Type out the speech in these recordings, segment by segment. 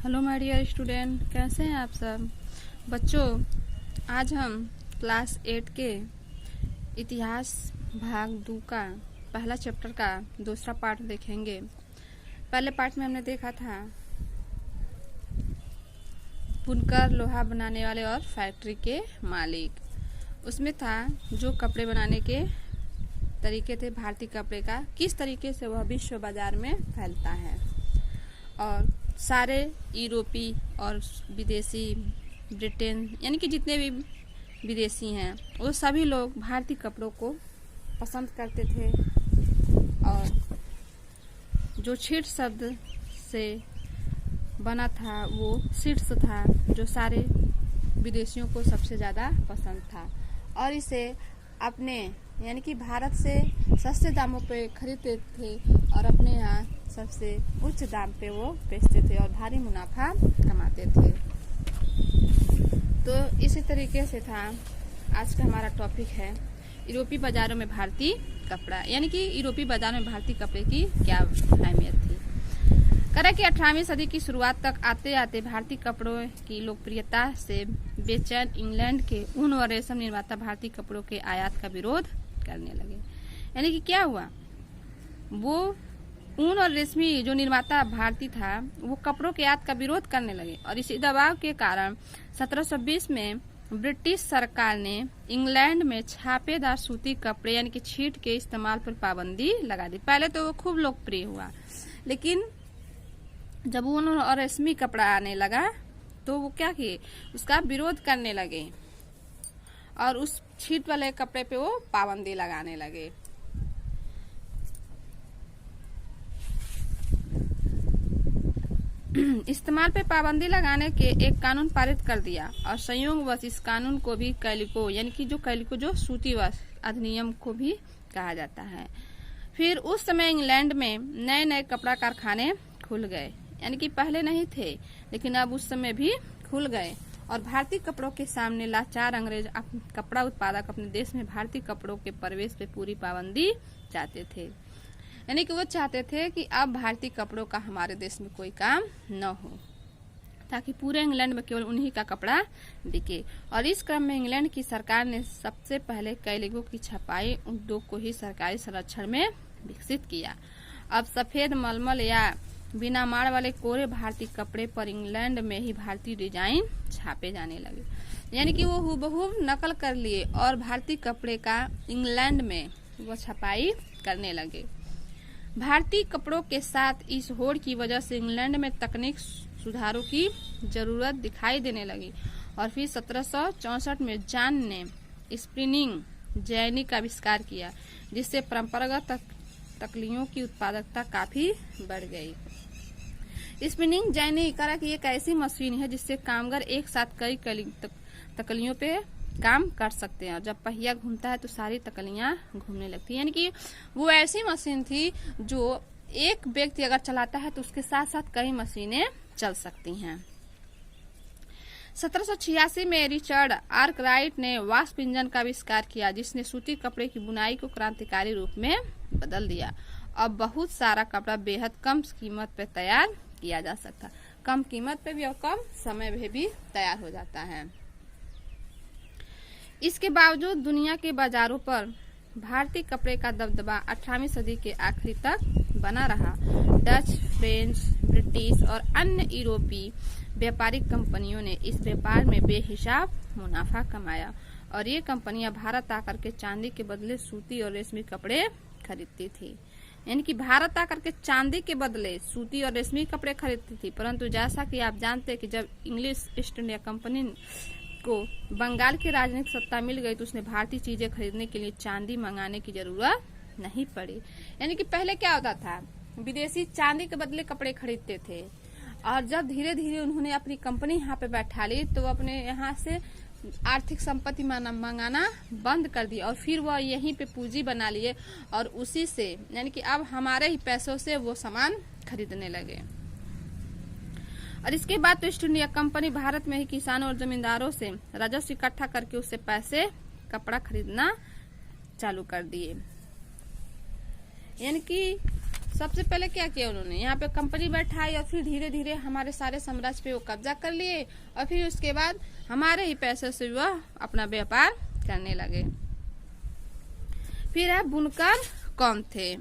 Hello my dear student, कैसे हैं आप सब बच्चों। आज हम क्लास 8 के इतिहास भाग 2 का पहला चैप्टर का दूसरा पार्ट देखेंगे। पहले पार्ट में हमने देखा था बुनकर, लोहा बनाने वाले और फैक्ट्री के मालिक। उसमें था जो कपड़े बनाने के तरीके थे भारतीय कपड़े का, किस तरीके से वह विश्व बाजार में फैलता है, और सारे यूरोपी और विदेशी, ब्रिटेन यानी कि जितने भी विदेशी हैं वो सभी लोग भारतीय कपड़ों को पसंद करते थे। और जो शीट शब्द से बना था वो शीट्स था जो सारे विदेशियों को सबसे ज़्यादा पसंद था, और इसे अपने यानी कि भारत से सस्ते दामों पे खरीदते थे और अपने यहाँ सबसे उच्च दाम पे वो बेचते थे और भारी मुनाफा कमाते थे। तो इसी तरीके से था आज का हमारा टॉपिक है यूरोपीय बाजारों में भारतीय कपड़ा, यानी कि यूरोपीय बाजार में भारतीय कपड़े की क्या अहमियत थी। करें कि 18वीं सदी की शुरुआत तक आते आते भारतीय कपड़ों की लोकप्रियता से बेचैन इंग्लैंड के ऊन और रेशम निर्माता भारतीय कपड़ों के आयात का विरोध करने लगे। यानी कि क्या हुआ, वो ऊन और रेशमी जो निर्माता भारतीय था वो कपड़ों के आयात का विरोध करने लगे, और इसी दबाव के कारण 1720 में ब्रिटिश सरकार ने इंग्लैंड में छापेदार सूती कपड़े यानी कि छीट के इस्तेमाल पर पाबंदी लगा दी। पहले तो वो खूब लोकप्रिय हुआ, लेकिन जब ऊन और रेशमी कपड़ा आने लगा तो वो क्या किए, उसका विरोध करने लगे और उस छीट वाले कपड़े पे वो पाबंदी लगाने लगे। इस्तेमाल पे पाबंदी लगाने के एक कानून पारित कर दिया, और संयोगवश इस कानून को भी कैलिको यानी कि जो कैलिको जो सूती वस्त्र अधिनियम को भी कहा जाता है। फिर उस समय इंग्लैंड में नए नए कपड़ा कारखाने खुल गए, यानी कि पहले नहीं थे लेकिन अब उस समय भी खुल गए, और भारतीय कपड़ों के सामने लाचार अंग्रेज कपड़ा उत्पादक अपने देश में भारतीय कपड़ों के प्रवेश पे पूरी पाबंदी चाहते थे। यानी कि वो चाहते थे कि अब भारतीय कपड़ों का हमारे देश में कोई काम न हो, ताकि पूरे इंग्लैंड में केवल उन्हीं का कपड़ा बिके। और इस क्रम में इंग्लैंड की सरकार ने सबसे पहले कैलिको की छपाई उद्योग को ही सरकारी संरक्षण में विकसित किया। अब सफेद मलमल या बिना माड़ वाले कोरे भारतीय कपड़े पर इंग्लैंड में ही भारतीय डिजाइन छापे जाने लगे, यानी कि वो हूबहू नकल कर लिए और भारतीय कपड़े का इंग्लैंड में वो छपाई करने लगे। भारतीय कपड़ों के साथ इस होड़ की वजह से इंग्लैंड में तकनीक सुधारों की जरूरत दिखाई देने लगी, और फिर 1764 में जॉन ने स्पिनिंग जेनी का आविष्कार किया, जिससे परंपरागत तकलियों की उत्पादकता काफी बढ़ गई। स्पिनिंग जेनी करा की एक ऐसी मशीन है जिससे कामगार एक साथ कई तकलियों पे काम कर सकते हैं, और जब पहिया घूमता है तो सारी तकलियां घूमने लगती है। यानी कि वो ऐसी मशीन थी जो एक व्यक्ति अगर चलाता है तो उसके साथ साथ कई मशीनें चल सकती हैं। 1786 में रिचर्ड आर्कराइट ने वाष्प इंजन का आविष्कार किया, जिसने सूती कपड़े की बुनाई को क्रांतिकारी रूप में बदल दिया। अब बहुत सारा कपड़ा बेहद कम कीमत पे तैयार किया जा सकता, कम कीमत पे भी और कम समय में भी तैयार हो जाता है। इसके बावजूद दुनिया के बाजारों पर भारतीय कपड़े का दबदबा 18वीं सदी के आखिरी तक बना रहा। डच, फ्रेंच, ब्रिटिश और अन्य यूरोपीय व्यापारिक कंपनियों ने इस व्यापार में बेहिसाब मुनाफा कमाया, और ये कंपनियां भारत आकर के चांदी के बदले सूती और रेशमी कपड़े खरीदती थी। यानी कि भारत आकर के चांदी के बदले सूती और रेशमी कपड़े खरीदती थी। परंतु जैसा कि आप जानते हैं कि जब इंग्लिश ईस्ट इंडिया कंपनी को बंगाल की राजनीतिक सत्ता मिल गई तो उसने भारतीय चीजें खरीदने के लिए चांदी मंगाने की जरूरत नहीं पड़ी। यानी कि पहले क्या होता था, विदेशी चांदी के बदले कपड़े खरीदते थे, और जब धीरे धीरे उन्होंने अपनी कंपनी यहाँ पे बैठा ली तो अपने यहाँ से आर्थिक संपत्ति मंगाना बंद कर दिया, और फिर वह यहीं पे पूंजी बना लिए, और उसी से यानी कि अब हमारे ही पैसों से वो सामान खरीदने लगे। और इसके बाद तो ईस्ट इंडिया कंपनी भारत में ही किसानों और जमींदारों से राजस्व इकट्ठा करके उससे पैसे कपड़ा खरीदना चालू कर दिए। यानी कि सबसे पहले क्या किया उन्होंने, यहाँ पे कंपनी बैठाई और फिर धीरे धीरे हमारे सारे साम्राज्य पे वो कब्जा कर लिए और फिर उसके बाद हमारे ही पैसे से वह अपना व्यापार करने लगे। फिर है बुनकर कौन थे।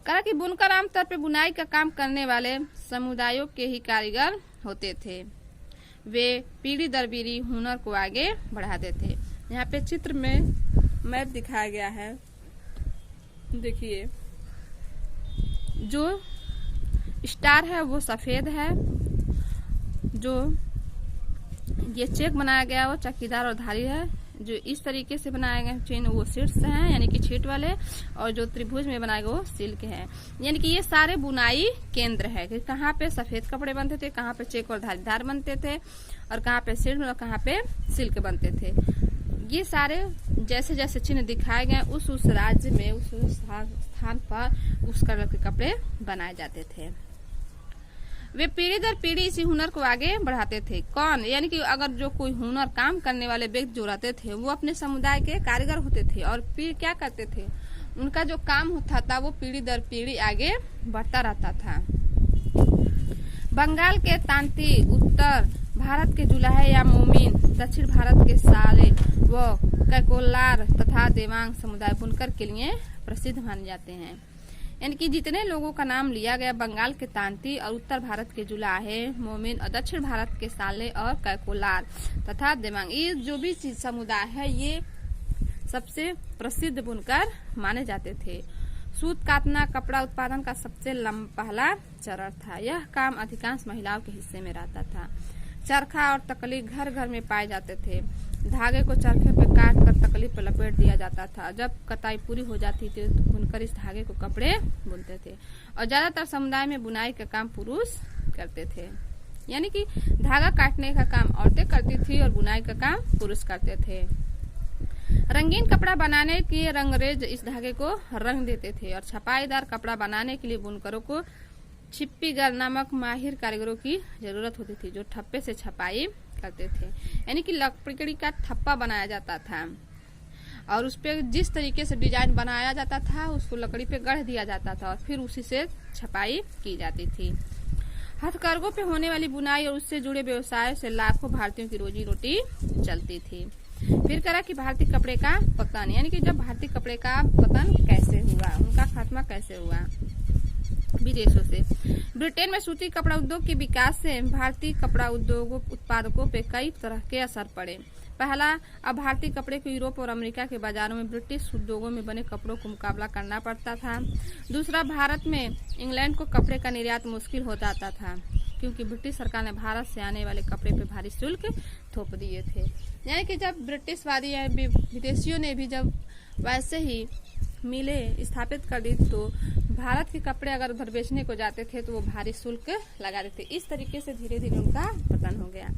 कहा कि बुनकर आमतौर पे बुनाई का काम करने वाले समुदायों के ही कारीगर होते थे। वे पीढ़ी दर पीढ़ी हुनर को आगे बढ़ाते थे। यहाँ पे चित्र में मैप दिखाया गया है, देखिए जो स्टार है वो सफेद है, जो ये चेक बनाया गया वो चक्कीदार और धारी है, जो इस तरीके से बनाए गए चेन वो शीट्स हैं यानी कि छीट वाले, और जो त्रिभुज में बनाए गए वो सिल्क है। यानी कि ये सारे बुनाई केंद्र है कि कहाँ पे सफेद कपड़े बनते थे, कहाँ पे चेक और धारीदार बनते थे, और कहाँ पे सिल्क और कहाँ पे सिल्क बनते थे। ये सारे जैसे जैसे चिन्ह दिखाए गए उस राज्य में उस स्थान पर उस कलर के कपड़े बनाए जाते थे। वे पीढ़ी दर पीढ़ी इसी हुनर को आगे बढ़ाते थे। कौन, यानी कि अगर जो कोई हुनर काम करने वाले व्यक्ति जो रहते थे वो अपने समुदाय के कारीगर होते थे और फिर क्या करते थे, उनका जो काम होता था वो पीढ़ी दर पीढ़ी आगे बढ़ता रहता था। बंगाल के तांती, उत्तर भारत के जुलाहे या मोमिन, दक्षिण भारत के साले व कैकोलार तथा देवांग समुदाय बुनकर के लिए प्रसिद्ध माने जाते हैं। यानी कि जितने लोगों का नाम लिया गया, बंगाल के तांती और उत्तर भारत के जुलाहे, मोमिन और दक्षिण भारत के साले और कैकोलार तथा देवांग, ये जो भी समुदाय है ये सबसे प्रसिद्ध बुनकर माने जाते थे। सूत काटना कपड़ा उत्पादन का सबसे पहला चरण था। यह काम अधिकांश महिलाओं के हिस्से में रहता था। चरखा और तकली घर घर में पाए जाते थे। धागे को चरखे पे काट कर तकली पर लपेट दिया जाता था। जब कटाई पूरी हो जाती थी तो बुनकर इस धागे को कपड़े बुनते थे और ज्यादातर समुदाय में बुनाई का काम पुरुष करते थे। यानी कि धागा काटने का काम औरतें करती थी और बुनाई का काम पुरुष करते थे। रंगीन कपड़ा बनाने के लिए रंगरेज इस धागे को रंग देते थे और छपाईदार कपड़ा बनाने के लिए बुनकरों को छिप्पीगर नामक माहिर कारीगरों की जरूरत होती थी जो ठप्पे से छपाई करते थे। यानी कि लकड़ी का ठप्पा बनाया जाता था और उस पे जिस तरीके से डिजाइन बनाया जाता था उसको लकड़ी पे गढ़ दिया जाता था और फिर उसी से छपाई की जाती थी। हथकरघों पे होने वाली बुनाई और उससे जुड़े व्यवसाय से लाखों भारतीयों की रोजी रोटी चलती थी। फिर करा कि भारतीय कपड़े का पतन, यानी कि जब भारतीय कपड़े का पतन कैसे हुआ, उनका खात्मा कैसे हुआ विदेशों से। ब्रिटेन में सूती कपड़ा उद्योग के विकास से भारतीय कपड़ा उद्योग उत्पादकों पे कई तरह के असर पड़े। पहला, अब भारतीय कपड़े को यूरोप और अमेरिका के बाजारों में ब्रिटिश उद्योगों में बने कपड़ों को मुकाबला करना पड़ता था। दूसरा, भारत में इंग्लैंड को कपड़े का निर्यात मुश्किल हो जाता था क्योंकि ब्रिटिश सरकार ने भारत से आने वाले कपड़े पे भारी शुल्क थोप दिए थे। यानी कि जब ब्रिटिशवादी या विदेशियों ने भी जब वैसे ही मिलें स्थापित कर दी तो भारत के कपड़े अगर उधर बेचने को जाते थे तो वो भारी शुल्क लगा देते। इस तरीके से धीरे धीरे उनका पतन हो गया।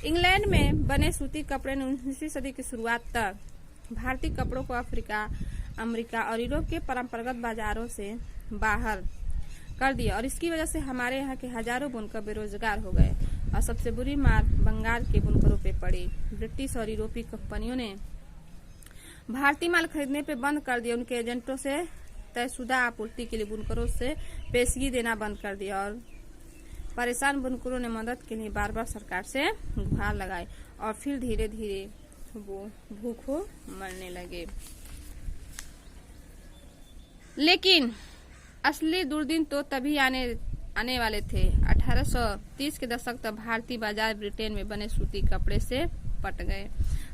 इंग्लैंड में बने सूती कपड़े ने 19वीं सदी की शुरुआत तक भारतीय कपड़ों को अफ्रीका, अमेरिका और यूरोप के परंपरागत बाजारों से बाहर कर दिया और इसकी वजह से हमारे यहाँ के हजारों बुनकर बेरोजगार हो गए और सबसे बुरी मार बंगाल के बुनकरों पे पड़ी। ब्रिटिश और यूरोपीय कंपनियों ने भारतीय माल खरीदने पे बंद कर दिया। उनके एजेंटों से तयशुदा आपूर्ति के लिए बुनकरों से पेशगी देना बंद कर दिया और परेशान बुनकरों ने मदद के लिए बार बार सरकार से गुहार लगाई और फिर धीरे धीरे वो भूखों मरने लगे। लेकिन असली दुर्दिन तो तभी आने वाले थे। 1830 के दशक तक भारतीय बाजार ब्रिटेन में बने सूती कपड़े से पट गए।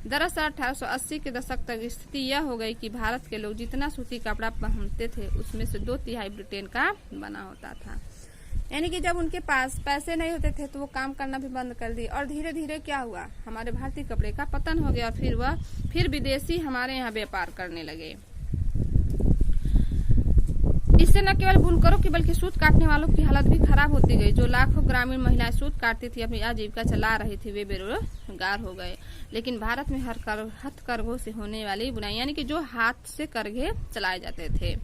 दरअसल 1880 के दशक तक स्थिति यह हो गई कि भारत के लोग जितना सूती कपड़ा पहनते थे उसमें से 2/3 ब्रिटेन का बना होता था। यानी कि जब उनके पास पैसे नहीं होते थे तो वो काम करना भी बंद कर दी और धीरे धीरे क्या हुआ, हमारे भारतीय कपड़े का पतन हो गया और फिर विदेशी हमारे यहाँ व्यापार करने लगे। इससे न केवल बुनकरों की बल्कि सूत काटने वालों की हालत भी खराब होती गई। जो लाखों ग्रामीण महिलाएं सूत काटती थी, अपनी आजीविका चला रही थी, वे बेरोजगार हो गए। लेकिन भारत में हथकरघों से होने वाली बुनाई यानी कि जो हाथ से करघे चलाए जाते थे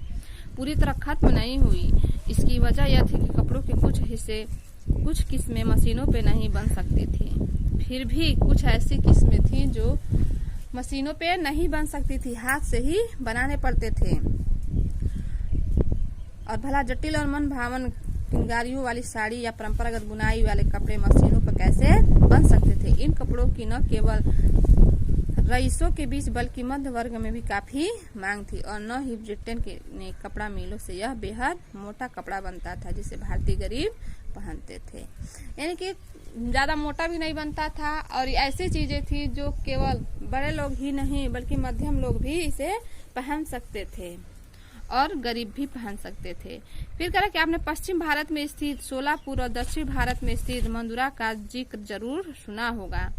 पूरी तरह खत्म नहीं हुई। इसकी वजह यह थी कि कपड़ों के कुछ किस्में मशीनों पे नहीं बन सकती थी। फिर भी कुछ ऐसी किस्में थी जो मशीनों पे नहीं बन सकती थी, हाथ से ही बनाने पड़ते थे। और भला जटिल और मन भावन चिंगारियों वाली साड़ी या परंपरागत बुनाई वाले कपड़े मशीनों पर कैसे बन सकते थे। इन कपड़ों की न केवल रईसों के बीच बल्कि मध्य वर्ग में भी काफी मांग थी और न ही ब्रिटेन के कपड़ा मिलों से यह बेहद मोटा कपड़ा बनता था जिसे भारतीय गरीब पहनते थे। यानी कि ज्यादा मोटा भी नहीं बनता था और ऐसी चीजें थी जो केवल बड़े लोग ही नहीं बल्कि मध्यम लोग भी इसे पहन सकते थे और गरीब भी पहन सकते थे। फिर कह रहा कि आपने पश्चिम भारत में स्थित सोलापुर और दक्षिण भारत में स्थित मंदुरा का जिक्र जरूर सुना होगा।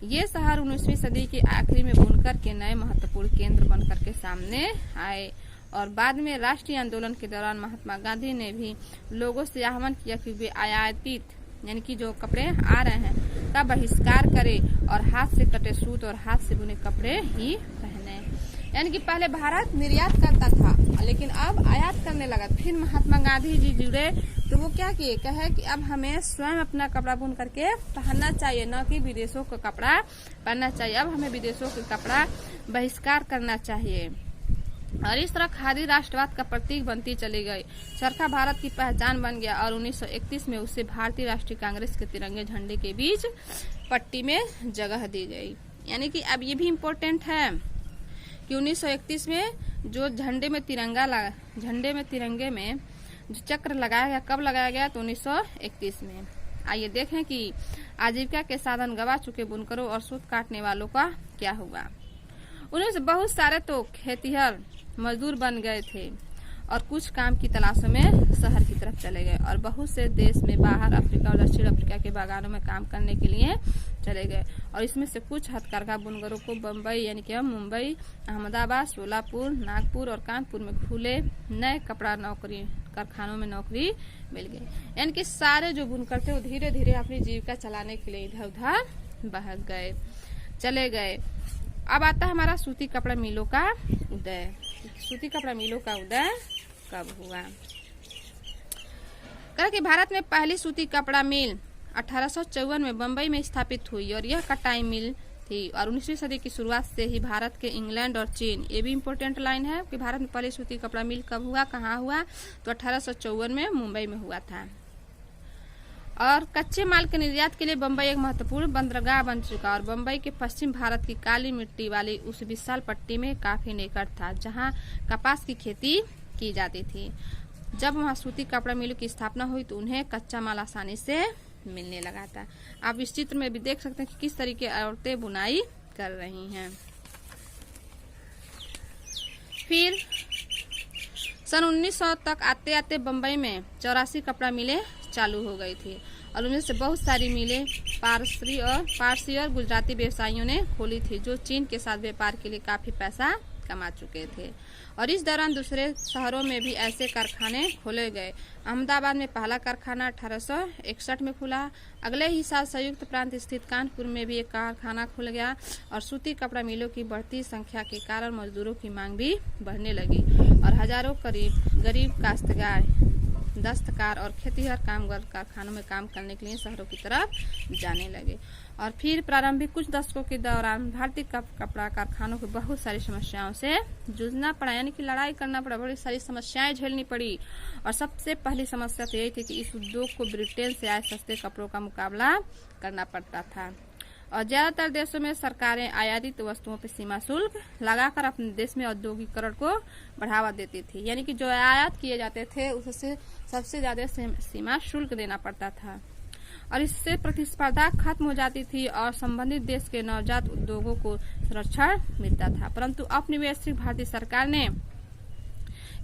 ये शहर 19वीं सदी के आखिरी में बुनकर के नए महत्वपूर्ण केंद्र बनकर के सामने आए और बाद में राष्ट्रीय आंदोलन के दौरान महात्मा गांधी ने भी लोगों से आह्वान किया कि वे आयातित यानी कि जो कपड़े आ रहे हैं का बहिष्कार करें और हाथ से कटे सूत और हाथ से बुने कपड़े ही पहने। यानी कि पहले भारत निर्यात करता था लेकिन अब आयात करने लगा। फिर महात्मा गांधी जी जुड़े तो वो क्या किए, कहे कि अब हमें स्वयं अपना कपड़ा बुन करके पहनना चाहिए, न कि विदेशों का कपड़ा पहनना चाहिए। अब हमें विदेशों का कपड़ा बहिष्कार करना चाहिए और इस तरह खादी राष्ट्रवाद का प्रतीक बनती चली गई। चरखा भारत की पहचान बन गया और 1931 में उसे भारतीय राष्ट्रीय कांग्रेस के तिरंगे झंडे के बीच पट्टी में जगह दी गई। यानी कि अब ये भी इम्पोर्टेंट है कि 1931 में जो झंडे में तिरंगे में जो चक्र लगाया गया, कब लगाया गया, तो 1931 में। आइए देखें कि आजीविका के साधन गवा चुके बुनकरों और सूत काटने वालों का क्या हुआ। उनमें से बहुत सारे तो खेतिहर मजदूर बन गए थे और कुछ काम की तलाशों में शहर की तरफ चले गए और बहुत से देश में बाहर अफ्रीका और दक्षिण अफ्रीका के बागानों में काम करने के लिए चले गए और इसमें से कुछ हथकरघा बुनकरों को बम्बई यानी कि मुंबई, अहमदाबाद, सोलापुर, नागपुर और कानपुर में खुले नए कपड़ा कारखानों में नौकरी मिल गई। यानी कि सारे जो बुनकर थे वो धीरे धीरे अपनी जीविका चलाने के लिए इधर उधर बह गए, चले गए। अब आता है हमारा सूती कपड़ा मिलों का उदय। सूती कपड़ा मिलों का उदय कब हुआ? कहा कि भारत में पहली सूती कपड़ा मिल 1854 में बम्बई में स्थापित हुई और यह कटाई मिल थी और 19वीं सदी की शुरुआत से ही भारत के इंग्लैंड और चीन, ये भी इम्पोर्टेंट लाइन है कि भारत में पहली सूती कपड़ा मिल कब हुआ, कहाँ हुआ, तो 1854 में मुंबई में हुआ था। और कच्चे माल के निर्यात के लिए बम्बई एक महत्वपूर्ण बंदरगाह बन चुका और बम्बई के पश्चिम भारत की काली मिट्टी वाली उस विशाल पट्टी में काफी निकट था जहां कपास की खेती की जाती थी। जब वहां सूती कपड़ा मिलों की स्थापना हुई तो उन्हें कच्चा माल आसानी से मिलने लगा था। आप इस चित्र में भी देख सकते हैं कि किस तरीके औरतें बुनाई कर रही हैं। फिर सन 1900 तक आते आते बम्बई में 84 कपड़ा मिलें चालू हो गई थी और उनमें से बहुत सारी मिलें पारसी और गुजराती व्यवसायियों ने खोली थी जो चीन के साथ व्यापार के लिए काफी पैसा कमा चुके थे और इस दौरान दूसरे शहरों में भी ऐसे कारखाने खोले गए। अहमदाबाद में पहला कारखाना 1861 में खुला। अगले ही साल संयुक्त प्रांत स्थित कानपुर में भी एक कारखाना खुल गया और सूती कपड़ा मिलों की बढ़ती संख्या के कारण मजदूरों की मांग भी बढ़ने लगी और हजारों गरीब काश्तकार, दस्तकार और खेतिहर कामगार कारखानों में काम करने के लिए शहरों की तरफ जाने लगे। और फिर प्रारंभिक कुछ दशकों के दौरान भारतीय कपड़ा कारखानों को बहुत सारी समस्याओं से जूझना पड़ा, यानी कि लड़ाई करना पड़ा, बड़ी सारी समस्याएं झेलनी पड़ी। और सबसे पहली समस्या तो यही थी कि इस उद्योग को ब्रिटेन से आए सस्ते कपड़ों का मुकाबला करना पड़ता था और ज्यादातर देशों में सरकारें आयातित वस्तुओं पर सीमा शुल्क लगाकर अपने देश में औद्योगिकरण को बढ़ावा देती थी। यानी कि जो आयात किए जाते थे उससे सबसे ज्यादा सीमा शुल्क देना पड़ता था और इससे प्रतिस्पर्धा खत्म हो जाती थी और संबंधित देश के नवजात उद्योगों को संरक्षण मिलता था। परंतु औपनिवेशिक भारतीय सरकार ने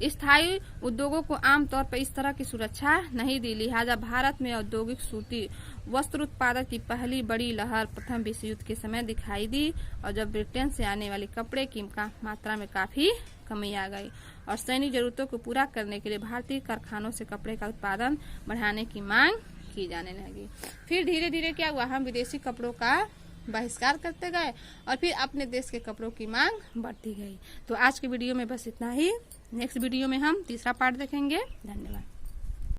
स्थायी उद्योगों को आमतौर पर इस तरह की सुरक्षा नहीं दी। लिहाजा भारत में औद्योगिक सूती वस्त्र उत्पादन की पहली बड़ी लहर प्रथम विश्व युद्ध के समय दिखाई दी और जब ब्रिटेन से आने वाली कपड़े की मात्रा में काफी कमी आ गई और सैनिक जरूरतों को पूरा करने के लिए भारतीय कारखानों से कपड़े का उत्पादन बढ़ाने की मांग की जाने लगी। फिर धीरे धीरे क्या हुआ, हम विदेशी कपड़ों का बहिष्कार करते गए और फिर अपने देश के कपड़ों की मांग बढ़ती गई। तो आज के वीडियो में बस इतना ही। नेक्स्ट वीडियो में हम तीसरा पार्ट देखेंगे। धन्यवाद।